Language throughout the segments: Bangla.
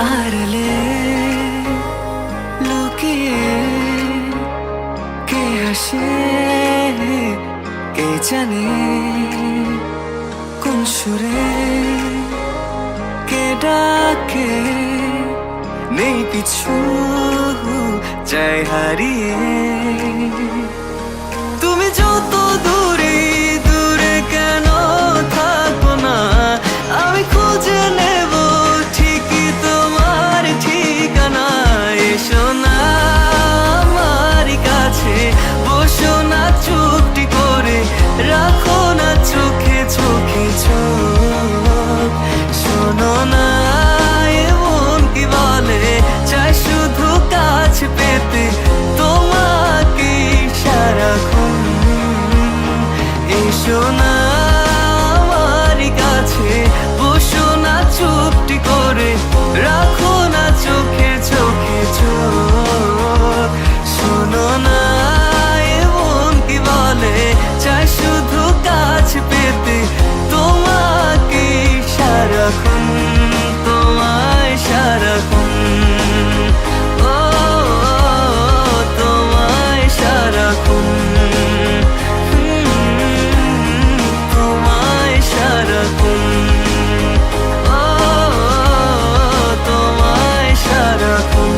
আড়ালে লুকিয়ে কে হাসে কে জানে কোন সুরে কে ডাকে নেই পিছু যায় হারিয়ে তুমি যত দূরে দূরে কেন থাকো না আমি খুঁজে নেব ঠিকই তোমার ঠিকানা এসো না আমার কাছে বসো না চুপটি করে রাখো না চোখে চোখে চোখ শোনো না এমন কি বলে চাই শুধু কাছ পেতে তোমাকে সারাক্ষণ এসো না আমার কাছে বসো না চুপটি করে রাখো না চোখে চোখে চোখ শোনো না এমন কি বলে চাই শুধু কাছ পেতে তোমাকে সারাক্ষণ তোমায় সারাক্ষণ ও তোমায় সারাক্ষণ তোমায় সারাক্ষণ ও তোমায় সারাক্ষণ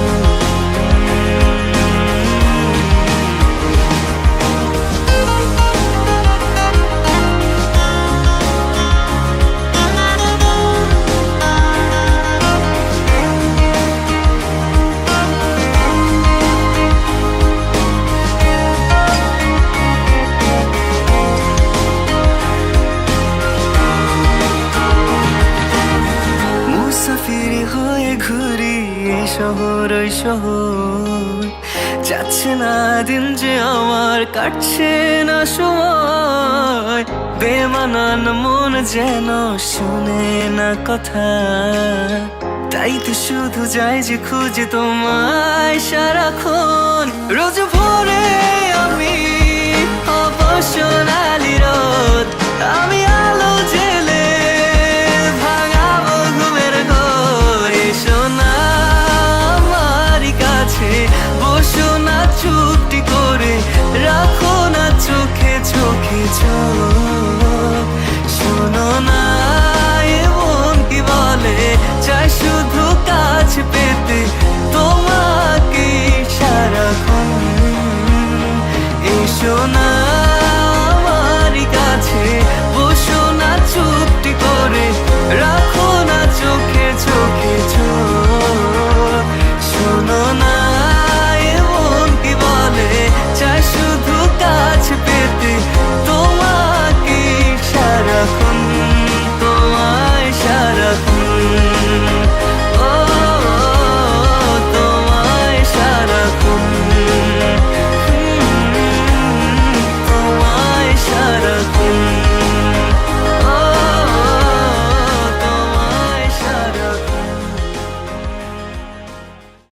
মুসাফির হয়ে ঘুরি এই শহর ওই শহর যাচ্ছে না দিন যে আমার কাটছে না সময় বেমানান মন যেন শুনে না কথা তাই তো শুধু যাই যে খুঁজে তোমায় সারাক্ষণ রোজ ভোরে আমি অবসনালি রোদ আমি আলো জেলে ভাঙাবো ঘুমের ঘর এসো না আমার কাছে বসো না চুপটি করে রাখো না চোখে চোখে চোখ শোনো না এমন কি বলে চাই শুধু কাছ পেতে তোমাকে সারাক্ষণ এসো না